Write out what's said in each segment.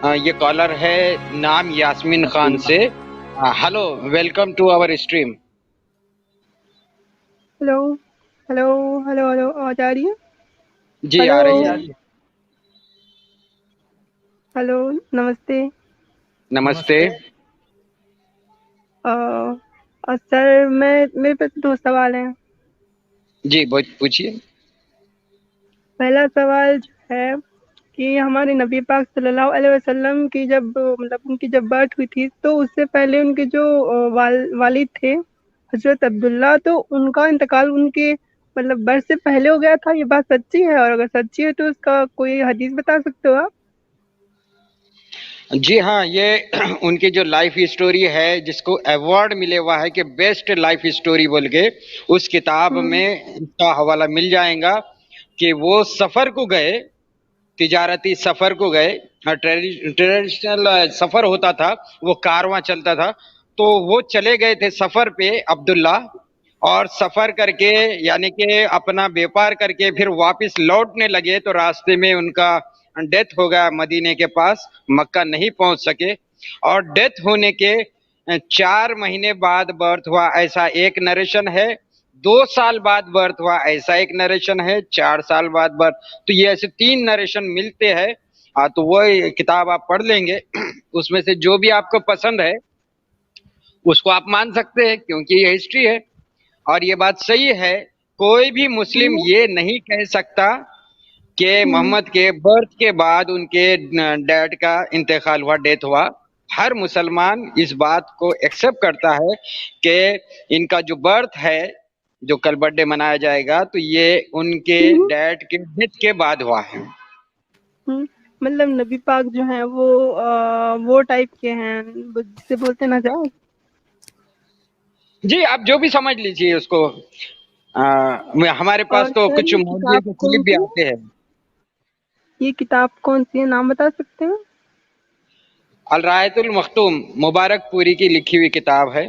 ये कॉलर है नाम यास्मीन खान से। Hello, welcome to our stream. Hello hello hello hello, आवाज आ रही है? जी हेलो आ रही है। हेलो, नमस्ते। नमस्ते। सर, मैं मेरे पास दो सवाल हैं। जी पूछिए। पहला सवाल जो है कि हमारे नबी पाक सल्लल्लाहु अलैहि वसल्लम की जब मतलब उनकी जब बर्थ हुई थी, तो उससे पहले उनके जो वालिद थे, हजरत अब्दुल्ला, तो उनका इंतकाल उनके मतलब बर्थ से पहले हो गया था। ये बात सच्ची है? और अगर सच्ची है तो उसका कोई हदीस बता सकते हो आप? जी हाँ, ये उनकी जो लाइफ स्टोरी है, जिसको अवार्ड मिले हुआ है कि बेस्ट लाइफ स्टोरी बोल के, उस किताब हम्म। में इसका हवाला मिल जाएगा कि वो सफर को गए, तिजारती सफर को गए। ट्रेडिशनल सफर होता था, वो कारवां चलता था, तो वो चले गए थे सफर पे अब्दुल्ला। और सफर करके यानी कि अपना व्यापार करके फिर वापस लौटने लगे, तो रास्ते में उनका डेथ हो गया मदीने के पास, मक्का नहीं पहुंच सके। और डेथ होने के 4 महीने बाद बर्थ हुआ, ऐसा एक नरेशन है। 2 साल बाद बर्थ हुआ, ऐसा एक नरेशन है। 4 साल बाद बर्थ, तो ये ऐसे 3 नरेशन मिलते हैं। तो वो किताब आप पढ़ लेंगे। उसमें से जो भी आपको पसंद है उसको आप मान सकते हैं, क्योंकि ये हिस्ट्री है। और ये बात सही है, कोई भी मुस्लिम हम्म। ये नहीं कह सकता कि हम्म। मोहम्मद के बर्थ के बाद उनके डैड का इंतकाल हुआ, डेथ हुआ। हर मुसलमान इस बात को एक्सेप्ट करता है कि इनका जो बर्थ है, जो कल बर्थडे मनाया जाएगा, तो ये उनके हम्म। डैड के डेथ के बाद हुआ है। हुँ, मतलब नबी पाक जो हैं वो टाइप के हैं, जिसे बोलते ना जाए। जी, आप जो भी समझ लीजिए उसको। हमारे पास और तो सर, कुछ ये मौलवियों किताब के क्लिप भी कौन-सी है? आते हैं। ये किताब कौन-सी है, नाम बता सकते हैं? अल रायतुल मखतूम, मुबारक पूरी की लिखी हुई किताब है।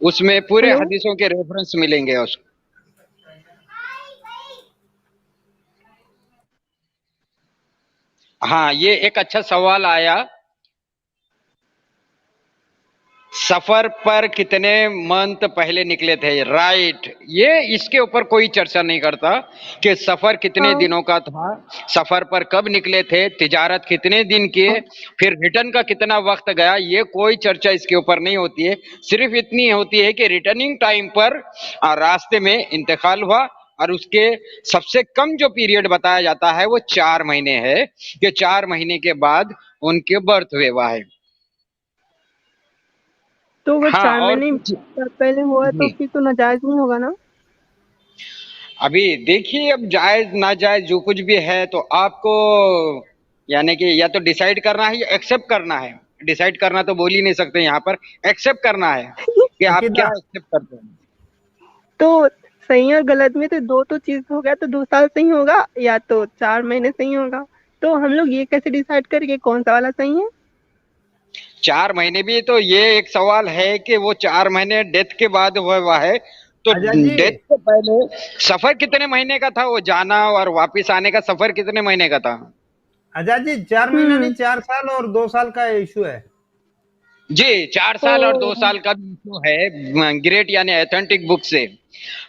उसमें पूरे हेलो? हदीसों के रेफरेंस मिलेंगे उसको। हाँ, ये एक अच्छा सवाल आया। सफर पर कितने मंथ पहले निकले थे, राइट। ये इसके ऊपर कोई चर्चा नहीं करता कि सफर कितने हाँ, दिनों का था, सफर पर कब निकले थे, तिजारत कितने दिन किए, फिर रिटर्न का कितना वक्त गया, ये कोई चर्चा इसके ऊपर नहीं होती है। सिर्फ इतनी होती है कि रिटर्निंग टाइम पर रास्ते में इंतकाल हुआ। और उसके सबसे कम जो पीरियड बताया जाता है वो 4 महीने है, कि 4 महीने के बाद उनके बर्थ हुए हुआ है। तो अगर हाँ, 4 और महीने कुछ। पहले हुआ है तो जी, फिर तो नाजायज़ नहीं होगा ना? अभी देखिए, अब जायज ना जायज जो कुछ भी है, तो आपको यानी कि या तो डिसाइड करना है या एक्सेप्ट करना है। डिसाइड करना तो बोल ही नहीं सकते यहाँ पर, एक्सेप्ट करना है कि आप क्या अकीदा एक्सेप्ट करते हैं। तो सही और गलत में तो 2 तो चीज़ हो गया, तो 2 साल सही होगा या तो 4 महीने सही होगा। तो हम लोग ये कैसे डिसाइड करें कि कौन-सा वाला सही है? 4 महीने भी, तो ये एक सवाल है कि वो 4 महीने डेथ के बाद हुआ हुआ है, तो आजाद जी। डेथ से पहले सफर कितने महीने का था, वो जाना और वापिस आने का सफर कितने महीने का था? आजाद जी, 4 महीना नहीं, हुँ। 4 साल और 2 साल का इशू है। जी, 4 साल और दो ओह! साल का भी इशू है, ग्रेट यानी ऑथेंटिक बुक से।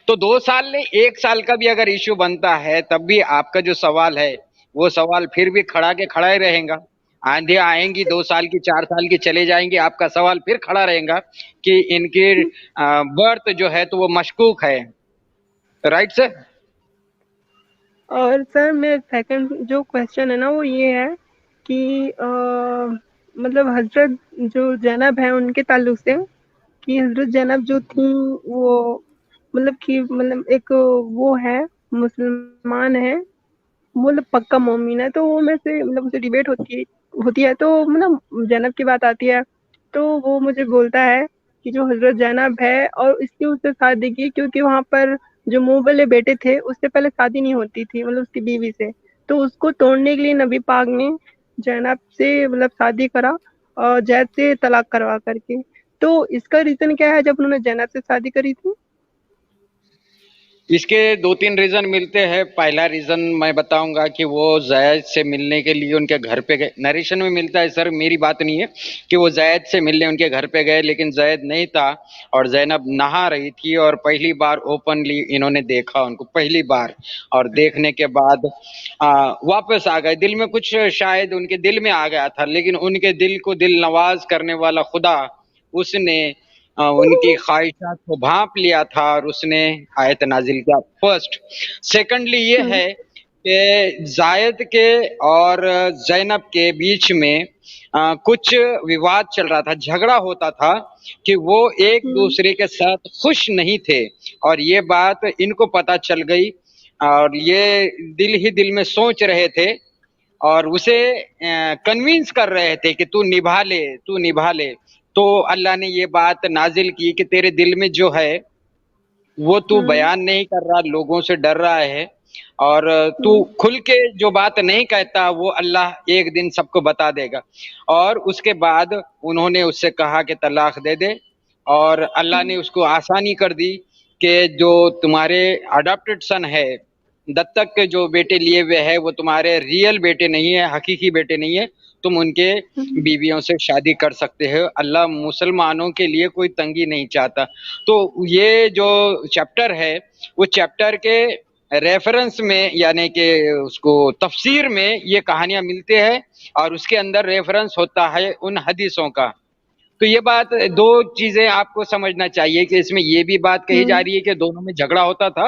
तो 2 साल ने 1 साल का भी अगर इश्यू बनता है, तब भी आपका जो सवाल है वो सवाल फिर भी खड़ा के खड़ा ही रहेगा। आंधी आएंगी 2 साल की, 4 साल की चले जाएंगी, आपका सवाल फिर खड़ा रहेगा कि इनकी बर्थ जो है तो वो मशकूक है। Right sir. और सर, मेरा सेकंड जो क्वेश्चन है ना वो ये है कि मतलब हजरत जो जैनब है उनके ताल्लुक से, कि हजरत जैनब जो थी वो मतलब कि मतलब एक वो है, मुसलमान है, वो मतलब पक्का मोमिन है, तो वो में से मतलब उसे डिबेट होती है, तो मतलब जैनब की बात आती है, तो वो मुझे बोलता है कि जो हजरत जैनब है और इसकी उससे शादी की, क्योंकि वहाँ पर जो मुंह वाले बेटे थे उससे पहले शादी नहीं होती थी, मतलब उसकी बीवी से, तो उसको तोड़ने के लिए नबी पाक ने जैनब से मतलब शादी करा, और जैद से तलाक करवा करके। तो इसका रीजन क्या है जब उन्होंने जैनब से शादी करी थी? इसके दो तीन रीजन मिलते हैं। पहला रीजन मैं बताऊंगा कि वो जैद से मिलने के लिए उनके घर पे गए। नरेशन में मिलता है, सर मेरी बात नहीं है, कि वो जैद से मिलने उनके घर पे गए, लेकिन जैद नहीं था और जैनब नहा रही थी और पहली बार ओपनली इन्होंने देखा उनको, पहली बार। और देखने के बाद वापस आ गए। दिल में कुछ शायद उनके दिल में आ गया था, लेकिन उनके दिल को दिल नवाज करने वाला खुदा, उसने उनकी ख्वाहिशात को भांप लिया था और उसने आयत नाजिल किया। फर्स्ट। सेकंडली ये हम्म है कि जायद के और जैनब के बीच में कुछ विवाद चल रहा था, झगड़ा होता था कि वो एक हम्म दूसरे के साथ खुश नहीं थे। और ये बात इनको पता चल गई और ये दिल ही दिल में सोच रहे थे और उसे कन्विंस कर रहे थे कि तू निभा ले, तू निभा ले। तो अल्लाह ने ये बात नाजिल की कि तेरे दिल में जो है वो तू हम्म बयान नहीं कर रहा, लोगों से डर रहा है और तू हम्म खुल के जो बात नहीं कहता वो अल्लाह एक दिन सबको बता देगा। और उसके बाद उन्होंने उससे कहा कि तलाक दे दे और अल्लाह ने हम्म उसको आसानी कर दी कि जो तुम्हारे अडॉप्टेड सन है, दत्तक के जो बेटे लिए हुए है, वो तुम्हारे रियल बेटे नहीं है, हकीकी बेटे नहीं है, तुम उनके हम्म बीवियों से शादी कर सकते हो। अल्लाह मुसलमानों के लिए कोई तंगी नहीं चाहता। तो ये जो चैप्टर है वो चैप्टर के रेफरेंस में यानी कि उसको तफसीर में ये कहानियां मिलते हैं और उसके अंदर रेफरेंस होता है उन हदीसों का। तो ये बात, दो चीजें आपको समझना चाहिए कि इसमें ये भी बात कही जा हम्म रही है कि दोनों में झगड़ा होता था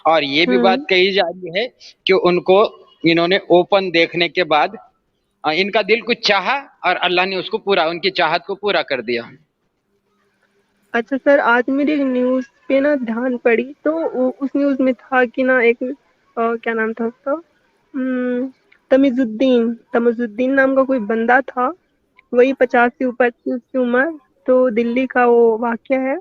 और ये भी बात हम्म कही जा रही है कि उनको इन्होंने ओपन देखने के बाद इनका दिल कुछ चाहा और अल्लाह ने उसको पूरा, उनकी चाहत को पूरा कर दिया। अच्छा सर, आज मेरी एक न्यूज़ पे ना ध्यान पड़ी, तो उस न्यूज़ में था कि ना एक क्या नाम था उसका, तमीजुद्दीन नाम का कोई बंदा था। वही 50 से ऊपर थी उसकी उम्र। तो दिल्ली का वो वाकया है।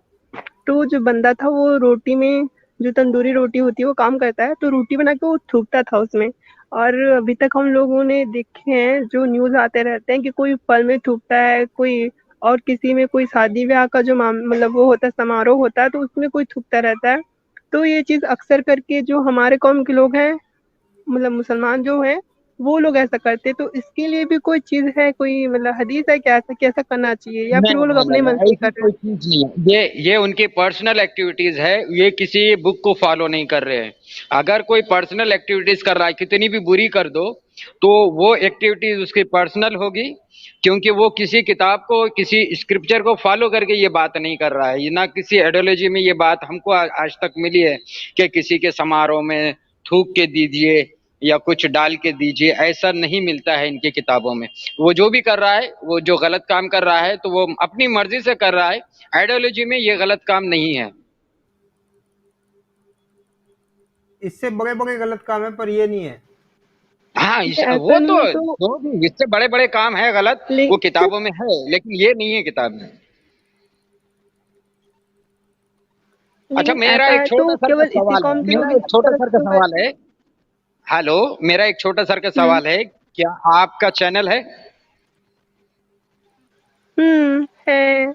तो जो बंदा था वो रोटी में, जो तंदूरी रोटी होती है वो काम करता है, तो रोटी बना के वो थूकता था उसमें। और अभी तक हम लोगों ने देखे हैं, जो न्यूज़ आते रहते हैं कि कोई फल में थूकता है, कोई और किसी में कोई शादी ब्याह का जो मतलब वो होता है, समारोह होता है, तो उसमें कोई थूकता रहता है। तो ये चीज़ अक्सर करके जो हमारे कौम के लोग हैं, मतलब मुसलमान जो हैं, वो लोग ऐसा करते हैं। तो इसके लिए भी कोई चीज़ है, कोई मतलब हदीस है क्या ऐसा कि ऐसा करना चाहिए, या फिर नहीं वो लोग नहीं अपने नहीं मन से नहीं, ही ऐसी कर रहे हैं? कोई चीज नहीं है। ये उनकी पर्सनल एक्टिविटीज है, ये किसी बुक को फॉलो नहीं कर रहे हैं। अगर कोई पर्सनल एक्टिविटीज कर रहा है, कितनी भी बुरी कर दो, तो वो एक्टिविटीज उसकी पर्सनल होगी, क्योंकि वो किसी किताब को, किसी स्क्रिप्चर को फॉलो करके ये बात नहीं कर रहा है। ये ना किसी आइडियोलॉजी में ये बात हमको आज तक मिली है कि किसी के समारोह में थूक के दीजिए या कुछ डाल के दीजिए, ऐसा नहीं मिलता है इनकी किताबों में। वो जो भी कर रहा है, वो जो गलत काम कर रहा है तो वो अपनी मर्जी से कर रहा है, आइडियोलॉजी में ये गलत काम नहीं है। इससे बड़े बड़े गलत काम है, पर ये नहीं है। हाँ, ऐसा वो तो नहीं है तो जो भी इससे बड़े बड़े काम है गलत, वो लेकिन किताबों में है, लेकिन ये नहीं है किताब में। अच्छा, लेकिन मेरा ऐसा एक है छोटा तो सर का केवल इसी सवाल है, कौम के लोग मेरा ही एक छोटा सर का क्यों सवाल करते है। हेलो, मेरा एक छोटा सर का हैं? सवाल है, क्या आपका चैनल है? है।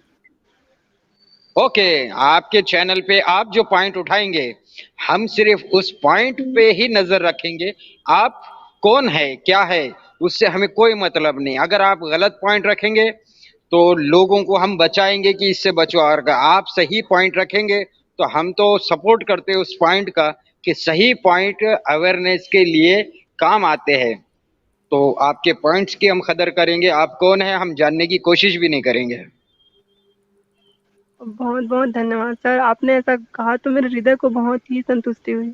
ओके, आपके चैनल पे आप जो पॉइंट उठाएंगे, हम सिर्फ उस पॉइंट हुँ, पे ही नजर रखेंगे। आप कौन है, क्या है, उससे हमें कोई मतलब नहीं। अगर आप गलत पॉइंट रखेंगे तो लोगों को हम बचाएंगे कि इससे बचो, और अगर आप सही पॉइंट रखेंगे तो हम तो सपोर्ट करते हैं उस पॉइंट का कि सही पॉइंट अवेयरनेस के लिए काम आते हैं। तो आपके पॉइंट्स की हम कदर करेंगे, आप कौन है हम जानने की कोशिश भी नहीं करेंगे। बहुत-बहुत धन्यवाद सर, आपने ऐसा कहा तो मेरे हृदय को बहुत ही संतुष्टि हुई।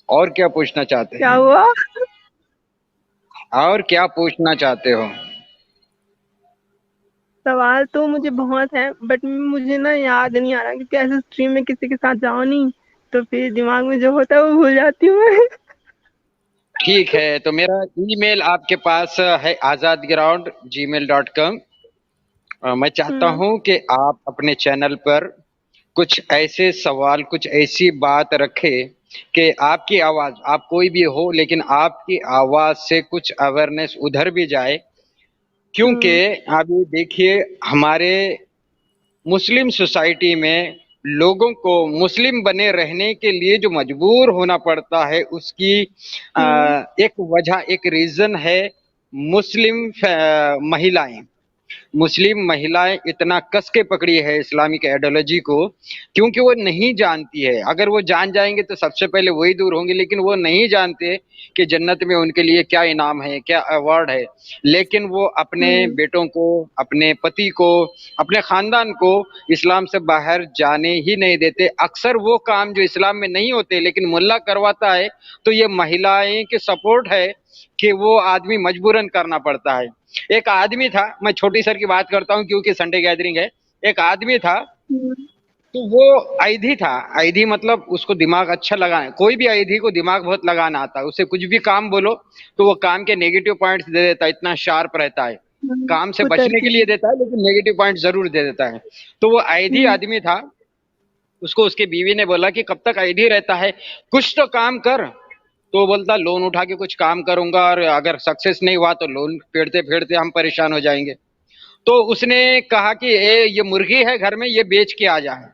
और क्या पूछना चाहते क्या हैं? हुआ? और क्या पूछना चाहते हो? सवाल तो मुझे बहुत हैं, बट मुझे ना याद नहीं आ रहा, क्योंकि ऐसे स्ट्रीम में किसी के साथ जाओ नहीं, तो फिर दिमाग में जो होता है वो भूल जाती हूँ मैं। ठीक है, तो मेरा ईमेल आपके पास है, azadground@gmail.com। मैं चाहता हुँ, हूं कि आप अपने चैनल पर कुछ ऐसे सवाल, कुछ ऐसी बात रखें कि आपकी आवाज, आप कोई भी हो लेकिन आपकी आवाज से कुछ अवेयरनेस उधर भी जाए क्योंकि अभी देखिए हमारे मुस्लिम सोसाइटी में लोगों को मुस्लिम बने रहने के लिए जो मजबूर होना पड़ता है उसकी एक वजह, एक रीजन है मुस्लिम महिलाएं। मुस्लिम महिलाएं इतना कस के पकड़ी है इस्लामिक आइडियोलॉजी को, क्योंकि वो नहीं जानती है। अगर वो जान जाएंगे तो सबसे पहले वही दूर होंगे, लेकिन वो नहीं जानते कि जन्नत में उनके लिए क्या इनाम है, क्या अवार्ड है। लेकिन वो अपने बेटों को, अपने पति को, अपने खानदान को इस्लाम से बाहर जाने ही नहीं देते। अक्सर वो काम जो इस्लाम में नहीं होते लेकिन मुल्ला करवाता है, तो ये महिलाएं के सपोर्ट है कि वो आदमी मजबूरन करना पड़ता है। एक आदमी था, मैं छोटी सर की बात करता हूँ क्योंकि संडे गैदरिंग है। एक आदमी था, तो वो ऐधी था। ऐधी मतलब उसको दिमाग अच्छा लगाना, कोई भी ऐधी को दिमाग बहुत लगाना आता है। उसे कुछ भी काम बोलो तो वो काम के नेगेटिव पॉइंट्स दे देता है, इतना शार्प रहता है। काम से बचने के लिए देता है लेकिन नेगेटिव पॉइंट जरूर दे देता है। तो वो ऐधी आदमी था। उसको उसकी बीवी ने बोला कि कब तक ऐधी रहता है, कुछ तो काम कर। तो वो बोलता लोन उठा के कुछ काम करूंगा, और अगर सक्सेस नहीं हुआ तो लोन फेरते फेरते हम परेशान हो जाएंगे। तो उसने कहा कि ये मुर्गी है घर में, ये बेच के आ जाए।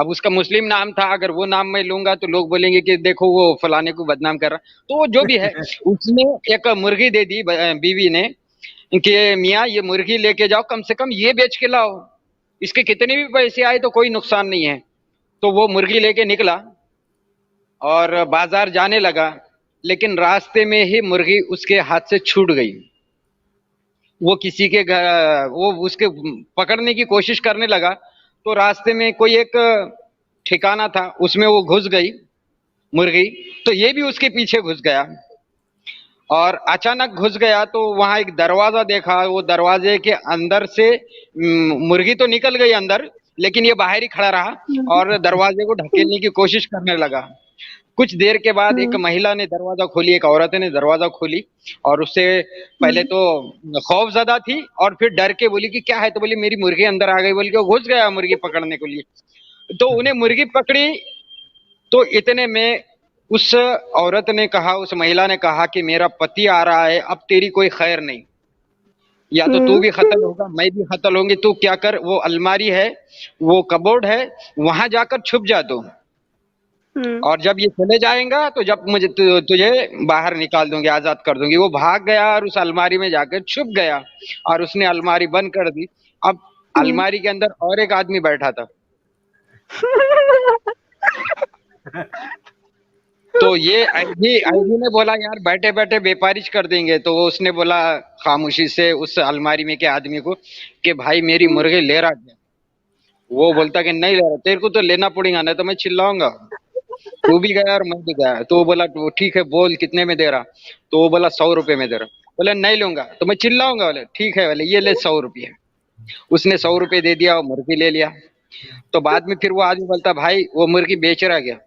अब उसका मुस्लिम नाम था, अगर वो नाम मैं लूंगा तो लोग बोलेंगे कि देखो वो फलाने को बदनाम कर रहा। तो वो जो भी है, उसने एक मुर्गी दे दी बीवी ने कि मियाँ ये मुर्गी लेके जाओ, कम से कम ये बेच के लाओ, इसके कितने भी पैसे आए तो कोई नुकसान नहीं है। तो वो मुर्गी लेके निकला और बाजार जाने लगा, लेकिन रास्ते में ही मुर्गी उसके हाथ से छूट गई। वो किसी के घर, वो उसके पकड़ने की कोशिश करने लगा, तो रास्ते में कोई एक ठिकाना था, उसमें वो घुस गई मुर्गी। तो ये भी उसके पीछे घुस गया, और अचानक घुस गया तो वहां एक दरवाजा देखा। वो दरवाजे के अंदर से मुर्गी तो निकल गई अंदर, लेकिन ये बाहर ही खड़ा रहा और दरवाजे को ढकेलने की कोशिश करने लगा। कुछ देर के बाद एक महिला ने दरवाजा खोली, एक औरत ने दरवाजा खोली, और उससे पहले तो खौफजदा थी और फिर डर के बोली कि क्या है। तो बोली मेरी मुर्गी अंदर आ गई, बोल के वो घुस गया मुर्गी पकड़ने के लिए। तो उन्हें मुर्गी पकड़ी, तो इतने में उस औरत ने कहा, उस महिला ने कहा कि मेरा पति आ रहा है, अब तेरी कोई खैर नहीं, या तो तू भी कत्ल होगा, मैं भी कत्ल होंगी। तू क्या कर, वो अलमारी है, वो कबोर्ड है, वहां जाकर छुप जा तू, और जब ये चले जाएगा तो जब मुझे तुझे बाहर निकाल दूंगी, आजाद कर दूंगी। वो भाग गया और उस अलमारी में जाकर छुप गया, और उसने अलमारी बंद कर दी। अब अलमारी के अंदर और एक आदमी बैठा था। तो ये आईजी ने बोला यार बैठे बैठे व्यापारिच कर देंगे। तो वो उसने बोला खामोशी से उस अलमारी में के आदमी को कि भाई मेरी मुर्गी ले रहा क्या। वो बोलता कि नहीं ले रहा, तेरे को तो लेना पड़ेगा, नहीं तो मैं चिल्लाऊंगा। तू भी गया और मैं भी गया। तो वो बोला ठीक है बोल कितने में दे रहा। तो वो बोला 100 रुपए में दे रहा। बोले नहीं लूंगा तो मैं चिल्लाऊंगा। बोले ठीक है, बोले ये ले 100 रुपये। उसने 100 रुपये दे दिया और मुर्गी ले लिया। तो बाद में फिर वो आदमी बोलता भाई वो मुर्गी बेच रहा क्या।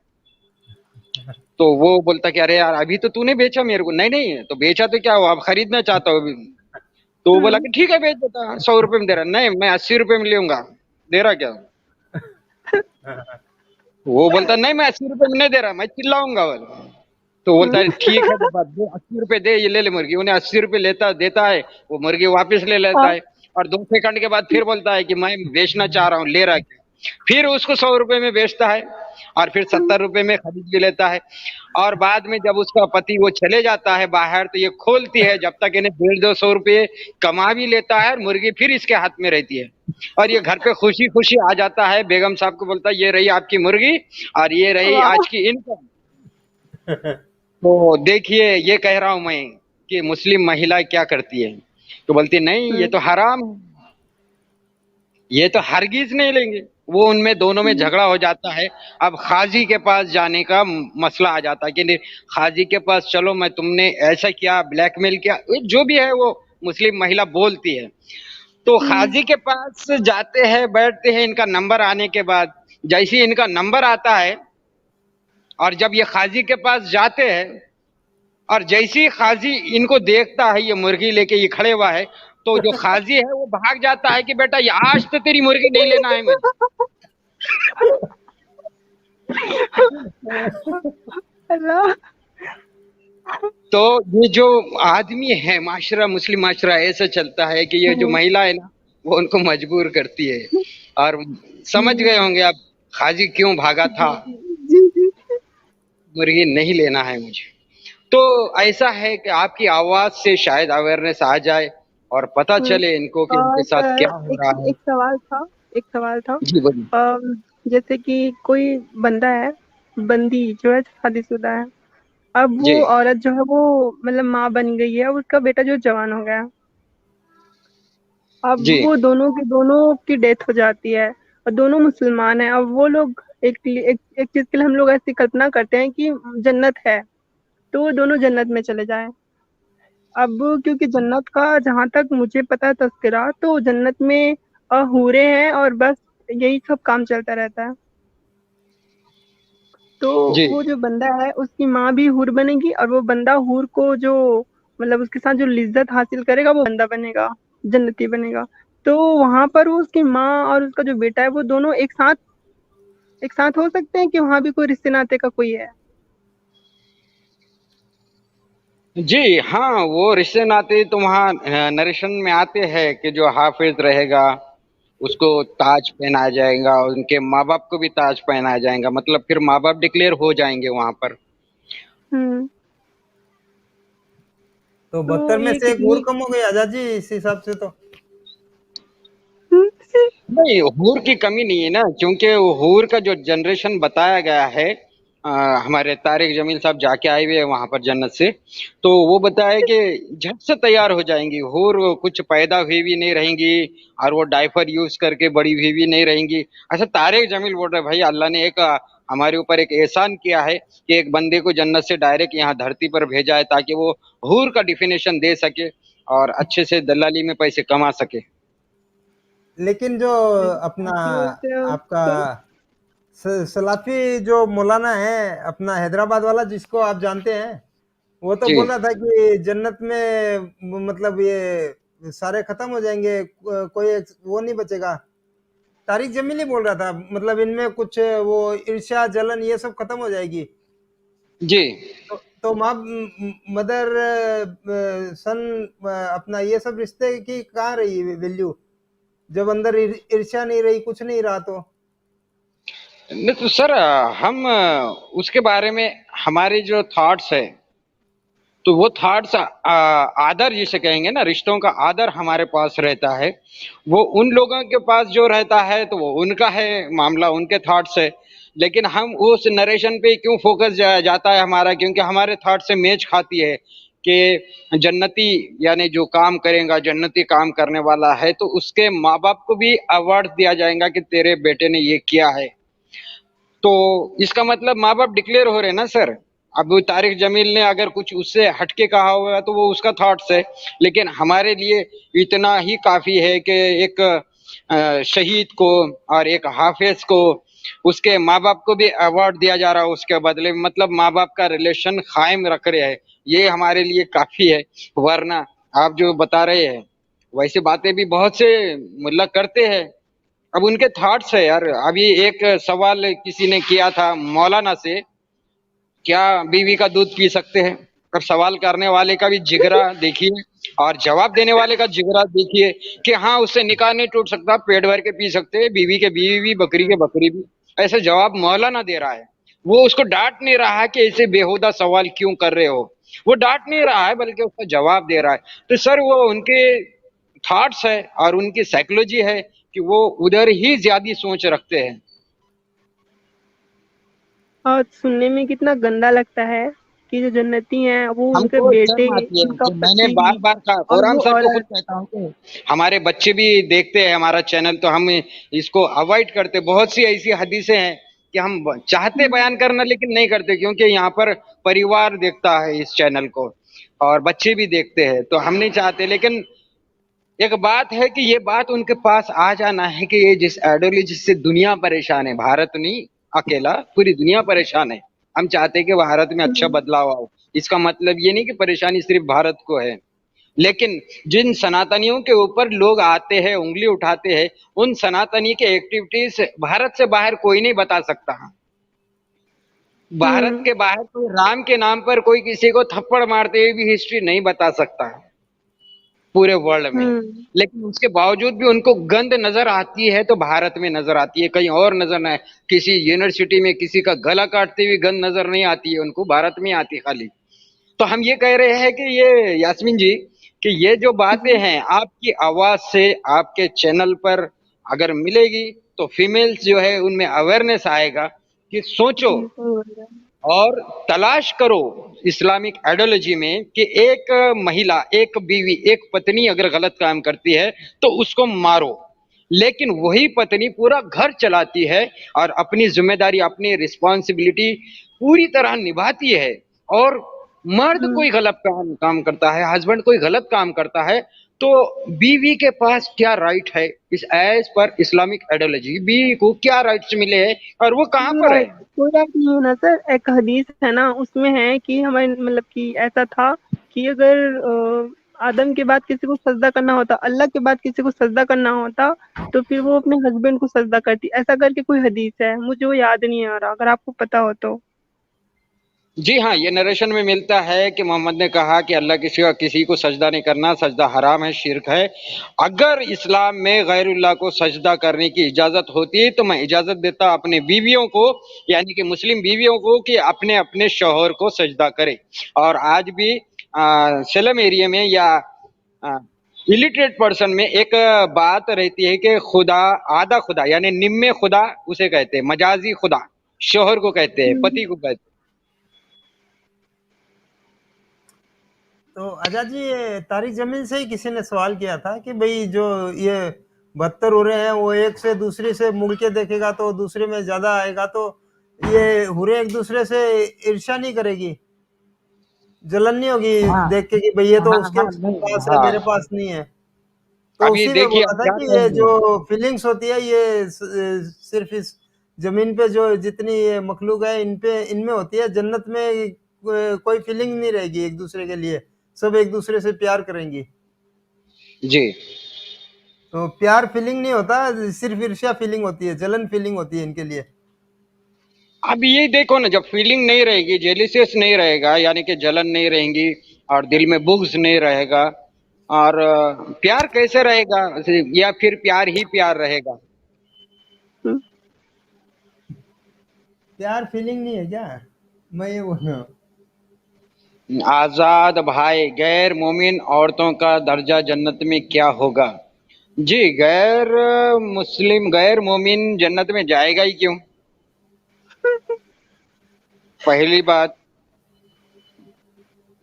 तो वो बोलता कि अरे यार अभी तो तूने बेचा मेरे को। नहीं नहीं, तो बेचा तो क्या हुआ, अब खरीदना चाहता हूँ। तो वो बोला कि ठीक है बेच देता, 100 रुपये में दे रहा। नहीं मैं 80 रुपये में लूंगा, दे रहा क्या। वो बोलता नहीं मैं 80 रुपये में नहीं दे रहा, मैं चिल्लाऊंगा। तो बोलता है ठीक है तो बात 80 रुपये दे, ये ले ले मुर्गी। उन्हें 80 रुपये लेता देता है, वो मुर्गी वापस ले लेता है, और 2 सेकंड के बाद फिर बोलता है कि मैं बेचना चाह रहा हूँ, ले रहा क्या। फिर उसको 100 रुपये में बेचता है, और फिर 70 रुपये में खरीद भी लेता है। और बाद में जब उसका पति वो चले जाता है बाहर, तो ये खोलती है, जब तक इन्हें 150-200 रुपये कमा भी लेता है, और मुर्गी फिर इसके हाथ में रहती है। और ये घर पे खुशी खुशी आ जाता है, बेगम साहब को बोलता है ये रही आपकी मुर्गी और ये रही आज की इनकम। तो देखिए ये कह रहा हूं मैं कि मुस्लिम महिला क्या करती है। तो बोलती नहीं ये तो हराम है, ये तो हरगिज नहीं लेंगे। वो उनमें दोनों में झगड़ा हो जाता है। अब खाजी के पास जाने का मसला आ जाता है कि नहीं खाजी के पास चलो, मैं तुमने ऐसा किया, ब्लैकमेल किया, जो भी है वो मुस्लिम महिला बोलती है। तो खाजी के पास जाते हैं, बैठते हैं। इनका नंबर आने के बाद जैसे ही इनका नंबर आता है, और जब ये खाजी के पास जाते हैं, और जैसे ही खाजी इनको देखता है ये मुर्गी लेके ये खड़े हुआ है, तो जो खाजी है वो भाग जाता है कि बेटा ये आज तो तेरी मुर्गी नहीं लेना है मुझे। तो ये जो आदमी है, माशरा, मुस्लिम माशरा ऐसा चलता है कि ये जो महिला है ना, वो उनको मजबूर करती है। और समझ गए होंगे आप, खाजी क्यों भागा था, जी जी। मुर्गी नहीं लेना है मुझे। तो ऐसा है कि आपकी आवाज से शायद अवेयरनेस आ जाए और पता हम्म। चले इनको कि और उनके साथ क्या हो एक रहा है। एक सवाल था, एक सवाल था। जी बोलिए। जैसे कि कोई बंदा है, बंदी जो है शादीशुदा है, अब जी वो औरत जो है वो मतलब माँ बन गई है, उसका बेटा जो जवान हो गया है। अब जी वो दोनों की डेथ हो जाती है और दोनों मुसलमान हैं। अब वो लोग एक चीज के लिए हम लोग ऐसी कल्पना करते हैं कि जन्नत है, तो वो दोनों जन्नत में चले जाएं। अब क्योंकि जन्नत का जहां तक मुझे पता है तस्करा, तो जन्नत में हूरें हैं और बस यही सब काम चलता रहता है। तो जी। वो जो बंदा है उसकी माँ भी हूर बनेगी, और वो बंदा हूर को जो मतलब उसके साथ जो लिज्जत हासिल करेगा वो बंदा बनेगा, जन्नती बनेगा। तो वहां पर वो उसकी माँ और उसका जो बेटा है वो दोनों एक साथ हो सकते हैं कि वहां भी कोई रिश्ते नाते का कोई है। जी हाँ, वो रिश्ते नाते तो वहाँ नरेशन में आते हैं कि जो हाफिज रहेगा उसको ताज पहनाया जाएगा, और उनके माँ बाप को भी ताज पहनाया जाएगा, मतलब फिर माँ बाप डिक्लेयर हो जाएंगे वहां पर। हम्म। तो तो 72 में ये से एक कितनी और कम हो गई आजाद जी इस हिसाब से तो। हम्म, नहीं, हूर की कमी नहीं है ना, क्योंकि वो हूर का जो जनरेशन बताया गया है, अ, हमारे तारिक जमील साहब जाके आए हुए हैं वहां पर जन्नत से। तो वो बताया कि झट से तैयार हो जाएंगी हूर, वो कुछ पैदा हुई भी नहीं रहेंगी, और वो डायपर यूज करके बड़ी हुई भी नहीं रहेंगी। अच्छा, तारिक जमील बोल रहे भाई, अल्लाह ने एक हमारे ऊपर एक एहसान किया है कि एक बंदे को जन्नत से डायरेक्ट यहाँ धरती पर भेजा है, ताकि वो हूर का डिफिनेशन दे सके और अच्छे से दलाली में पैसे कमा सके। लेकिन जो अपना बोलते हो आपका तो सलाफी जो मौलाना है अपना हैदराबाद वाला जिसको आप जानते हैं, वो तो जी। बोल रहा था कि जन्नत में मतलब ये सारे खत्म हो जाएंगे, कोई वो नहीं बचेगा। तारिक जमील ही बोल रहा था, मतलब इनमें कुछ वो ईर्ष्या जलन ये सब खत्म हो जाएगी। जी। तो माँ मदर सन अपना ये सब रिश्ते की कहाँ रही वैल्यू, जब अंदर ईर्ष्या नहीं रही, कुछ नहीं रहा तो। नहीं तो सर, हम उसके बारे में हमारे जो थॉट्स है, तो वो थॉट्स आदर जिसे कहेंगे ना, रिश्तों का आदर हमारे पास रहता है। वो उन लोगों के पास जो रहता है तो वो उनका है मामला, उनके थॉट्स है। लेकिन हम उस नरेशन पे क्यों फोकस जाता है हमारा, क्योंकि हमारे थॉट से मैच खाती है कि जन्नती यानी जो काम करेगा, जन्नती काम करने वाला है, तो उसके माँ बाप को भी अवार्ड दिया जाएगा कि तेरे बेटे ने ये किया है। तो इसका मतलब माँ बाप डिक्लेयर हो रहे हैं ना सर। अब वो तारिक जमील ने अगर कुछ उससे हटके कहा होगा तो वो उसका थॉट्स है, लेकिन हमारे लिए इतना ही काफी है कि एक शहीद को और एक हाफिज को, उसके माँ बाप को भी अवार्ड दिया जा रहा है उसके बदले में, मतलब माँ बाप का रिलेशन कायम रख रहे हैं। ये हमारे लिए काफी है। वरना आप जो बता रहे हैं वैसे बातें भी बहुत से मुल्ला करते हैं। अब उनके थॉट्स है यार। अभी एक सवाल किसी ने किया था मौलाना से, क्या बीवी का दूध पी सकते हैं? अब सवाल करने वाले का भी जिगरा देखिए, और जवाब देने वाले का जिगरा देखिए कि हाँ, उससे निकाह नहीं टूट सकता, पेट भर के पी सकते हैं, बीवी के बीवी भी, बकरी के बकरी भी। ऐसे जवाब मौलाना दे रहा है। वो उसको डांट नहीं रहा है कि ऐसे बेहुदा सवाल क्यों कर रहे हो, वो डांट नहीं रहा है, बल्कि उसका जवाब दे रहा है। तो सर, वो उनके थॉट्स है और उनकी साइकोलॉजी है कि वो उधर ही ज्यादा सोच रखते हैं। और सुनने में कितना गंदा लगता है कि जो जन्नती हैं वो उनके हमको बेटे, शर्म आती है उनका कि मैंने पति बार बार कहा, और कुरान वो सर को खुद औरत। कहता हूँ कि हमारे बच्चे भी देखते हैं हमारा चैनल, तो हम इसको अवॉइड करते। बहुत सी ऐसी हदीसें हैं कि हम चाहते हम्म। बयान करना लेकिन नहीं करते, क्योंकि यहाँ पर परिवार देखता है इस चैनल को और बच्चे भी देखते हैं, तो हम नहीं चाहते। लेकिन एक बात है कि ये बात उनके पास आ जाना है कि ये जिस आइडियोलॉजी से दुनिया परेशान है, भारत नहीं अकेला, पूरी दुनिया परेशान है। हम चाहते हैं कि भारत में अच्छा हम्म। बदलाव आओ। इसका मतलब ये नहीं कि परेशानी सिर्फ भारत को है, लेकिन जिन सनातनियों के ऊपर लोग आते हैं, उंगली उठाते हैं, उन सनातनी के एक्टिविटीज भारत से बाहर कोई नहीं बता सकता। भारत के बाहर कोई राम के नाम पर कोई किसी को थप्पड़ मारते हुए भी हिस्ट्री नहीं बता सकता है पूरे वर्ल्ड में। लेकिन उसके बावजूद भी उनको गंद नजर आती है तो भारत में नजर आती है, कहीं और नजर ना है। किसी यूनिवर्सिटी में किसी का गला काटते हुए गंद नजर नहीं आती है उनको, भारत में आती है खाली। तो हम ये कह रहे हैं कि ये यास्मीन जी, कि ये जो बातें हैं आपकी आवाज से आपके चैनल पर अगर मिलेगी तो फीमेल्स जो है उनमें अवेयरनेस आएगा कि सोचो और तलाश करो इस्लामिक आइडियोलॉजी में कि एक महिला, एक बीवी, एक पत्नी अगर गलत काम करती है तो उसको मारो, लेकिन वही पत्नी पूरा घर चलाती है और अपनी जिम्मेदारी, अपनी रिस्पॉन्सिबिलिटी पूरी तरह निभाती है। और मर्द कोई गलत काम करता है, हस्बैंड कोई गलत काम करता है, तो बीवी के पास क्या राइट है इस एज पर इस्लामिक आइडियोलॉजी, बीवी को क्या राइट्स मिले हैं और वो कहाँ पर है? कोई राइट नहीं है ना सर। एक हदीस है ना, उसमें है कि हमारे मतलब कि ऐसा था कि अगर आदम के बाद किसी को सजदा करना होता, अल्लाह के बाद किसी को सजदा करना होता, तो फिर वो अपने हस्बैंड को सजदा करती। ऐसा करके कोई हदीस है, मुझे वो याद नहीं आ रहा, अगर आपको पता हो तो। जी हाँ, ये नरेशन में मिलता है कि मोहम्मद ने कहा कि अल्लाह के सिवा किसी को सजदा नहीं करना, सजदा हराम है, शिर्क है। अगर इस्लाम में गैरुल्लाह को सजदा करने की इजाजत होती तो मैं इजाजत देता अपने बीवियों को, यानी कि मुस्लिम बीवियों को, कि अपने अपने शौहर को सजदा करे। और आज भी स्लम एरिया में या इलिटरेट पर्सन में एक बात रहती है कि खुदा, आधा खुदा यानी निम्मे खुदा उसे कहते हैं, मजाजी खुदा शौहर को कहते हैं, पति को कहते हैं। तो आजाद जी, ये तारिक जमील से ही किसी ने सवाल किया था कि भाई जो ये 72 हुरे हैं वो एक से दूसरे से मुड़ के देखेगा तो दूसरे में ज्यादा आएगा, तो ये हुरे एक दूसरे से ईर्ष्या नहीं करेगी, जलन नहीं होगी हाँ देख के कि भाई ये तो हाँ उसके हाँ, नहीं, पास है मेरे हाँ पास नहीं है? तो अभी उसी में देखिए बोला आप था क्या कि ये कहेंगे। जो फीलिंग्स होती है ये सिर्फ इस जमीन पे जो जितनी ये मखलूक है इन पे इनमें होती है, जन्नत में कोई फीलिंग नहीं रहेगी एक दूसरे के लिए, सब एक दूसरे से प्यार करेंगी। जी तो प्यार फीलिंग नहीं होता, सिर्फ ईर्ष्या फीलिंग होती है, जलन फीलिंग होती है इनके लिए। अब ये देखो ना, जब फीलिंग नहीं रहेगी, जेलिसियस नहीं रहेगा, यानी कि जलन नहीं रहेंगी और दिल में बुग्ज नहीं रहेगा, और प्यार कैसे रहेगा, या फिर प्यार ही प्यार रहेगा? प्यार फीलिंग नहीं है क्या? मैं ये बोल रहा हूँ। आजाद भाई, गैर मोमिन औरतों का दर्जा जन्नत में क्या होगा? जी, गैर मुस्लिम, गैर मोमिन जन्नत में जाएगा ही क्यों? पहली बात,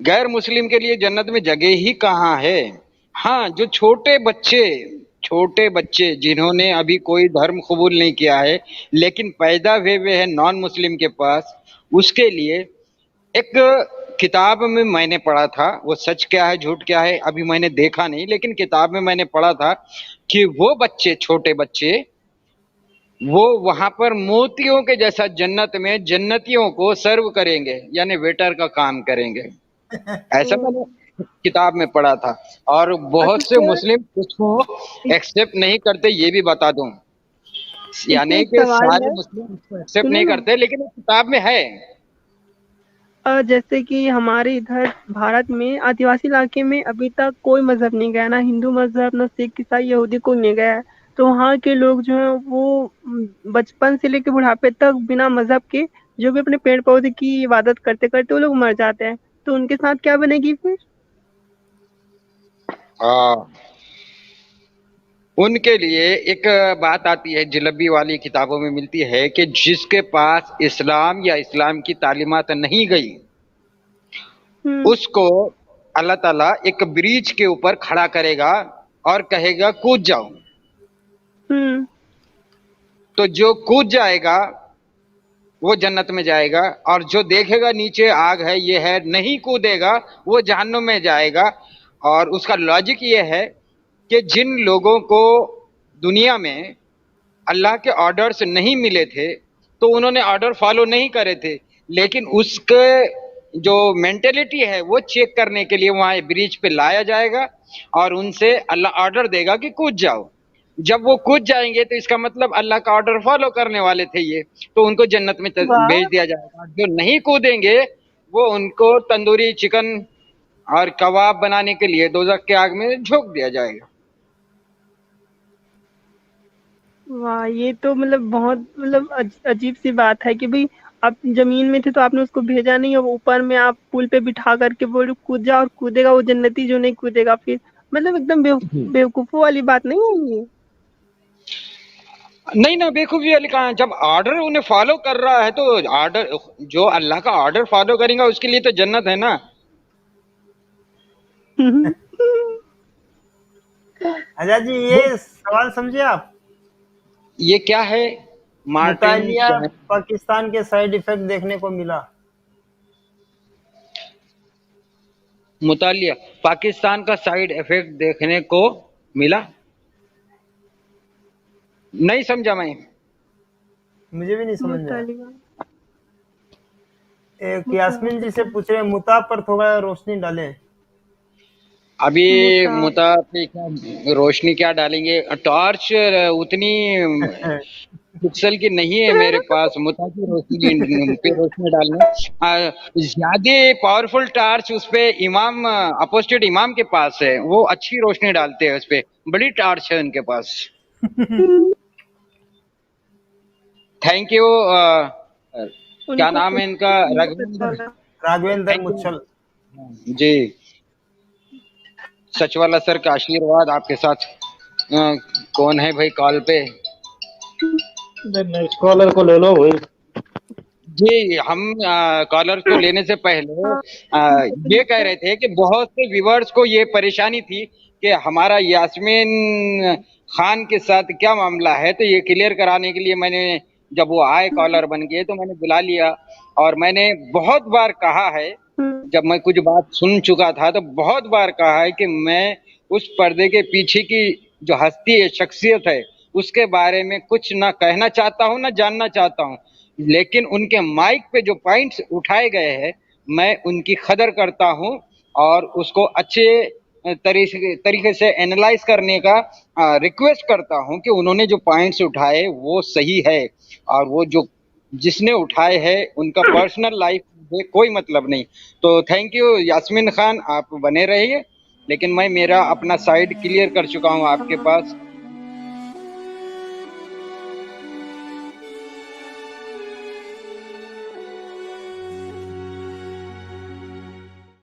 गैर मुस्लिम के लिए जन्नत में जगह ही कहाँ है? हाँ, जो छोटे बच्चे जिन्होंने अभी कोई धर्म कबूल नहीं किया है लेकिन पैदा हुए हैं नॉन मुस्लिम के पास, उसके लिए एक किताब में मैंने पढ़ा था, वो सच क्या है झूठ क्या है अभी मैंने देखा नहीं, लेकिन किताब में मैंने पढ़ा था कि वो बच्चे, छोटे बच्चे, वो वहां पर मोतियों के जैसा जन्नत में जन्नतियों को सर्व करेंगे, यानी वेटर का काम करेंगे। ऐसा मैंने किताब में पढ़ा था। और बहुत से अच्छा, मुस्लिम उसको एक्सेप्ट नहीं करते, ये भी बता दूं, इसमें यानी एक कि सवाल सारे है, मुस्लिम उसको एक्सेप्ट सुनो नहीं ना। करते, लेकिन वो किताब में है। जैसे कि हमारे इधर भारत में आदिवासी इलाके में अभी तक कोई मजहब नहीं गया, ना हिंदू मजहब, ना सिख, ईसाई, यहूदी, कोई नहीं गया है। तो वहाँ के लोग जो है वो बचपन से लेकर बुढ़ापे तक बिना मजहब के जो भी अपने पेड़ पौधे की इबादत करते करते वो लोग मर जाते हैं। तो उनके साथ क्या बनेगी फिर? हाँ, उनके लिए एक बात आती है, जलबी वाली किताबों में मिलती है कि जिसके पास इस्लाम या इस्लाम की तालीमात नहीं गई, उसको अल्लाह ताला एक ब्रिज के ऊपर खड़ा करेगा और कहेगा कूद जाओ। हम्म। तो जो कूद जाएगा वो जन्नत में जाएगा, और जो देखेगा नीचे आग है, ये है, नहीं कूदेगा, वो जहन्नुम में जाएगा। और उसका लॉजिक ये है कि जिन लोगों को दुनिया में अल्लाह के ऑर्डर्स नहीं मिले थे तो उन्होंने ऑर्डर फॉलो नहीं करे थे, लेकिन उसके जो मेंटेलिटी है वो चेक करने के लिए वहां ब्रिज पे लाया जाएगा और उनसे अल्लाह ऑर्डर देगा कि कूद जाओ। जब वो कूद जाएंगे तो इसका मतलब अल्लाह का ऑर्डर फॉलो करने वाले थे ये, तो उनको जन्नत में वाह भेज दिया जाएगा। जो नहीं कूदेंगे वो उनको तंदूरी चिकन और कबाब बनाने के लिए दोजख के आग में झोंक दिया जाएगा। वाह, ये तो मतलब बहुत मतलब अजीब सी बात है कि भाई आप जमीन में थे तो आपने उसको भेजा नहीं और ऊपर में आप पुल पे बिठा करके बोल रहे हो, कूद जा और कूदेगा वो जन्नती जो नहीं कूदेगा फिर, मतलब एकदम बेवकूफों वाली बात नहीं है ये। नहीं ना, बेवकूफी वाली कहाँ है? जब ऑर्डर उन्हें फॉलो कर रहा है तो ऑर्डर, जो अल्लाह का ऑर्डर फॉलो करेगा उसके लिए तो जन्नत है ना। आजाद जी, ये सवाल समझे आप? ये क्या है? मार्टिन मुतालिया क्या है? पाकिस्तान के साइड इफेक्ट देखने को मिला। मुतालिया पाकिस्तान का साइड इफेक्ट देखने को मिला, नहीं समझा मैं। मुझे भी नहीं समझ में आया। मुतालिबा एक मुता यास्मीन जी से पूछ रहे हैं, मुता पर थोड़ा रोशनी डालें। अभी मुता मुता पे क्या रोशनी क्या डालेंगे? टॉर्च उतनी पिक्सल की नहीं है मेरे पास मुता की रोशनी पे रोशनी डालने। ज्यादा पावरफुल टॉर्च उस पे इमाम, अपोजिट इमाम के पास है, वो अच्छी रोशनी डालते हैं उस पे, बड़ी टॉर्च है उनके पास। Thank you. क्या उनको नाम है इनका? बहुत अच्छा रघुविंदर। लगा। राघवेंद्र थैंक मुच्छल। यू जी। सचवाला सर का आशीर्वाद आपके साथ। कौन है भाई कॉल पे? नेक्स्ट कॉलर को ले लो भाई। जी, हम कॉलर को लेने से पहले हाँ, ये कह रहे थे कि बहुत से व्यूअर्स को ये परेशानी थी कि हमारा यास्मीन खान के साथ क्या मामला है, तो ये क्लियर कराने के लिए मैंने, जब वो आए कॉलर बन के, तो मैंने बुला लिया। और मैंने बहुत बार कहा है, जब मैं कुछ बात सुन चुका था तो बहुत बार कहा है कि मैं उस पर्दे के पीछे की जो हस्ती है, शख्सियत है, उसके बारे में कुछ ना कहना चाहता हूँ ना जानना चाहता हूँ, लेकिन उनके माइक पे जो पॉइंट्स उठाए गए हैं मैं उनकी कदर करता हूँ और उसको अच्छे तरीके से एनालाइज करने का रिक्वेस्ट करता हूँ कि उन्होंने जो पॉइंट्स उठाए वो सही है, और वो जो जिसने उठाए हैं उनका पर्सनल लाइफ में कोई मतलब नहीं। तो थैंक यू यास्मीन खान, आप बने रहिए, लेकिन मैं मेरा अपना साइड क्लियर कर चुका हूँ आपके पास।